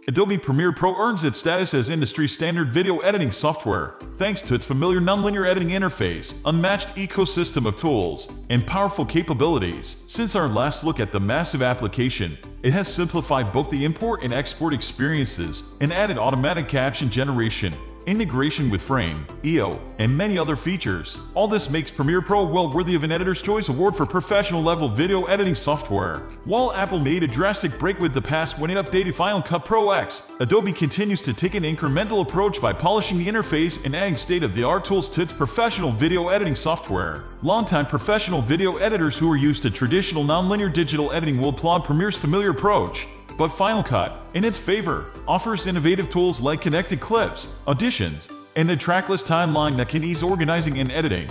Adobe Premiere Pro earns its status as industry-standard video editing software, thanks to its familiar nonlinear editing interface, unmatched ecosystem of tools, and powerful capabilities. Since our last look at the massive application, it has simplified both the import and export experiences and added automatic caption generation, integration with Frame, EO, and many other features. All this makes Premiere Pro well worthy of an Editor's Choice Award for professional-level video editing software. While Apple made a drastic break with the past when it updated Final Cut Pro X, Adobe continues to take an incremental approach by polishing the interface and adding state-of-the-art tools to its professional video editing software. Longtime professional video editors who are used to traditional nonlinear digital editing will applaud Premiere's familiar approach. But Final Cut, in its favor, offers innovative tools like connected clips, auditions, and a trackless timeline that can ease organizing and editing.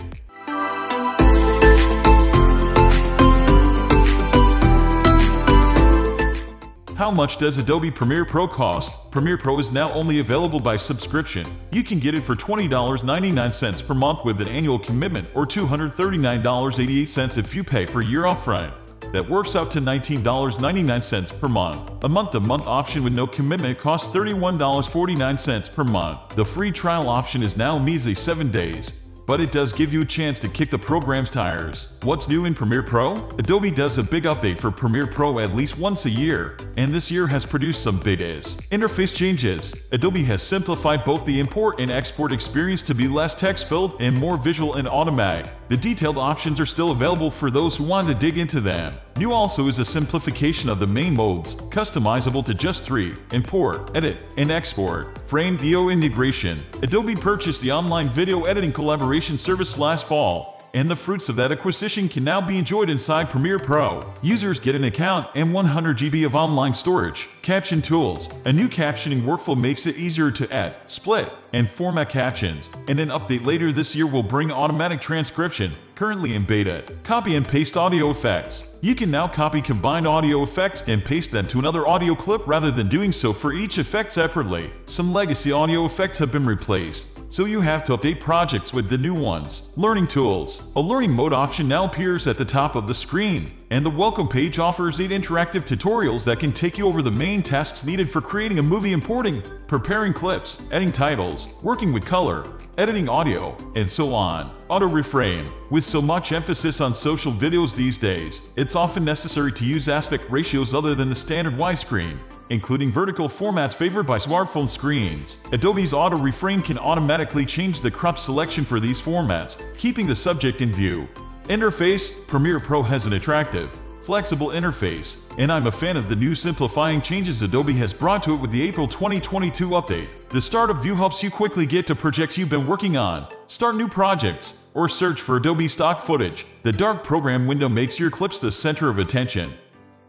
How much does Adobe Premiere Pro cost? Premiere Pro is now only available by subscription. You can get it for $20.99 per month with an annual commitment, or $239.88 if you pay for a year upfront. That works out to $19.99 per month. A month-to-month option with no commitment costs $31.49 per month. The free trial option is now a measly 7 days, but it does give you a chance to kick the program's tires. What's new in Premiere Pro? Adobe does a big update for Premiere Pro at least once a year, and this year has produced some big interface changes. Adobe has simplified both the import and export experience to be less text-filled and more visual and automatic. The detailed options are still available for those who want to dig into them. New also is a simplification of the main modes, customizable to just 3: import, edit, and export. Frame EO integration. Adobe purchased the online video editing collaboration service last fall, and the fruits of that acquisition can now be enjoyed inside Premiere Pro. Users get an account and 100 GB of online storage. Caption tools. A new captioning workflow makes it easier to add, split, and format captions, and an update later this year will bring automatic transcription, currently in beta. Copy and paste audio effects. You can now copy combined audio effects and paste them to another audio clip rather than doing so for each effect separately. Some legacy audio effects have been replaced, so you have to update projects with the new ones. Learning tools. A learning mode option now appears at the top of the screen, and the welcome page offers 8 interactive tutorials that can take you over the main tasks needed for creating a movie: importing, preparing clips, adding titles, working with color, editing audio, and so on. Auto reframe. With so much emphasis on social videos these days, it's often necessary to use aspect ratios other than the standard widescreen, including vertical formats favored by smartphone screens. Adobe's auto reframe can automatically change the crop selection for these formats, keeping the subject in view. Interface. Premiere Pro has an attractive, flexible interface, and I'm a fan of the new simplifying changes Adobe has brought to it with the April 2022 update. The Startup View helps you quickly get to projects you've been working on, start new projects, or search for Adobe stock footage. The Dark Program window makes your clips the center of attention.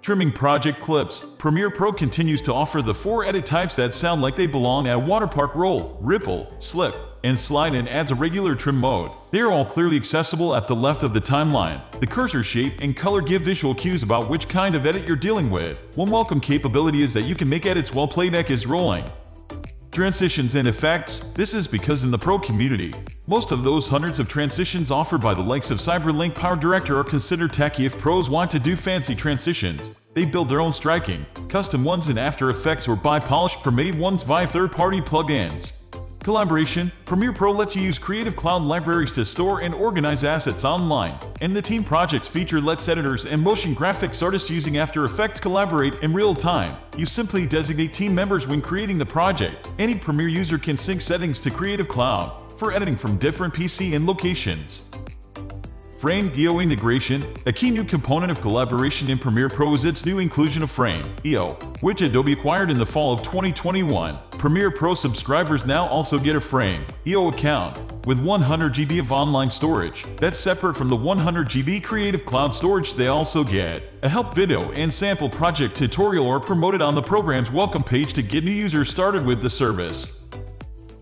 Trimming project clips. Premiere Pro continues to offer the 4 edit types that sound like they belong at a waterpark: roll, ripple, slip, and slide, and adds a regular trim mode. They are all clearly accessible at the left of the timeline. The cursor shape and color give visual cues about which kind of edit you're dealing with. One welcome capability is that you can make edits while playback is rolling. Transitions and effects. This is because in the pro community, most of those hundreds of transitions offered by the likes of Cyberlink Power Director are considered tacky. If pros want to do fancy transitions, they build their own striking, custom ones in After Effects or buy polished pre-made ones via third-party plugins. Collaboration. Premiere Pro lets you use Creative Cloud libraries to store and organize assets online, and the Team Projects feature lets editors and motion graphics artists using After Effects collaborate in real time. You simply designate team members when creating the project. Any Premiere user can sync settings to Creative Cloud for editing from different PC and locations. Frame EO integration. A key new component of collaboration in Premiere Pro is its new inclusion of Frame EO, which Adobe acquired in the fall of 2021. Premiere Pro subscribers now also get a Frame EO account with 100 GB of online storage. That's separate from the 100 GB Creative Cloud storage they also get. A help video and sample project tutorial are promoted on the program's welcome page to get new users started with the service.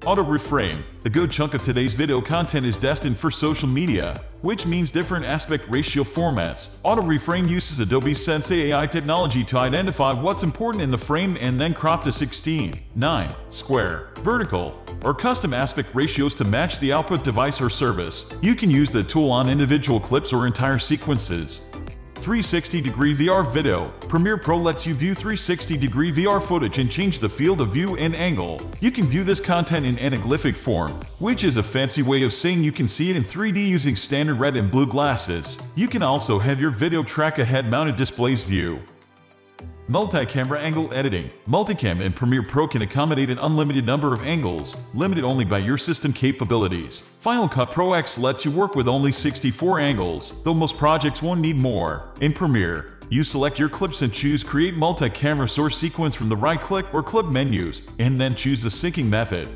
Auto reframe. A good chunk of today's video content is destined for social media, which means different aspect ratio formats. Auto reframe uses Adobe's Sensei AI technology to identify what's important in the frame and then crop to 16:9, square, vertical, or custom aspect ratios to match the output device or service. You can use the tool on individual clips or entire sequences. 360-degree VR video. Premiere Pro lets you view 360-degree VR footage and change the field of view and angle. You can view this content in anaglyphic form, which is a fancy way of saying you can see it in 3D using standard red and blue glasses. You can also have your video track a head-mounted display's view. Multi-camera angle editing. Multicam in Premiere Pro can accommodate an unlimited number of angles, limited only by your system capabilities. Final Cut Pro X lets you work with only 64 angles, though most projects won't need more. In Premiere, you select your clips and choose Create Multi-Camera Source Sequence from the right-click or clip menus, and then choose the syncing method.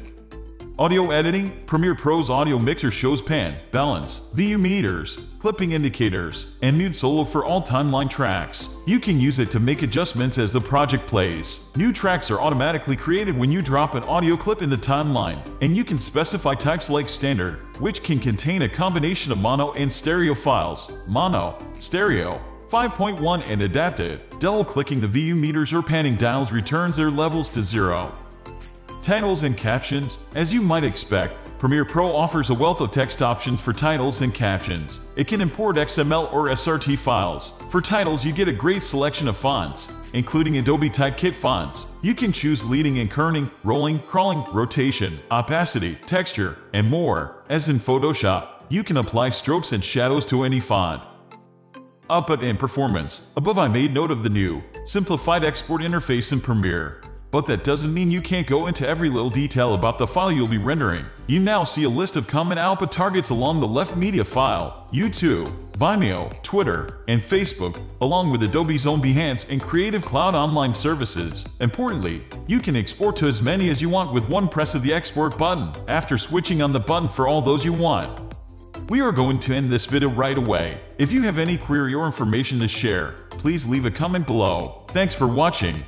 Audio editing. Premiere Pro's audio mixer shows pan, balance, VU meters, clipping indicators, and mute solo for all timeline tracks. You can use it to make adjustments as the project plays. New tracks are automatically created when you drop an audio clip in the timeline, and you can specify types like standard, which can contain a combination of mono and stereo files, mono, stereo, 5.1 and adaptive. Double-clicking the VU meters or panning dials returns their levels to 0. Titles and captions. As you might expect, Premiere Pro offers a wealth of text options for titles and captions. It can import XML or SRT files. For titles, you get a great selection of fonts, including Adobe Typekit fonts. You can choose leading and kerning, rolling, crawling, rotation, opacity, texture, and more. As in Photoshop, you can apply strokes and shadows to any font. Output and performance. Above, I made note of the new, simplified export interface in Premiere. But that doesn't mean you can't go into every little detail about the file you'll be rendering. You now see a list of common output targets along the left: media file, YouTube, Vimeo, Twitter, and Facebook, along with Adobe's own Behance and Creative Cloud online services. Importantly, you can export to as many as you want with one press of the export button, after switching on the button for all those you want. We are going to end this video right away. If you have any query or information to share, please leave a comment below. Thanks for watching.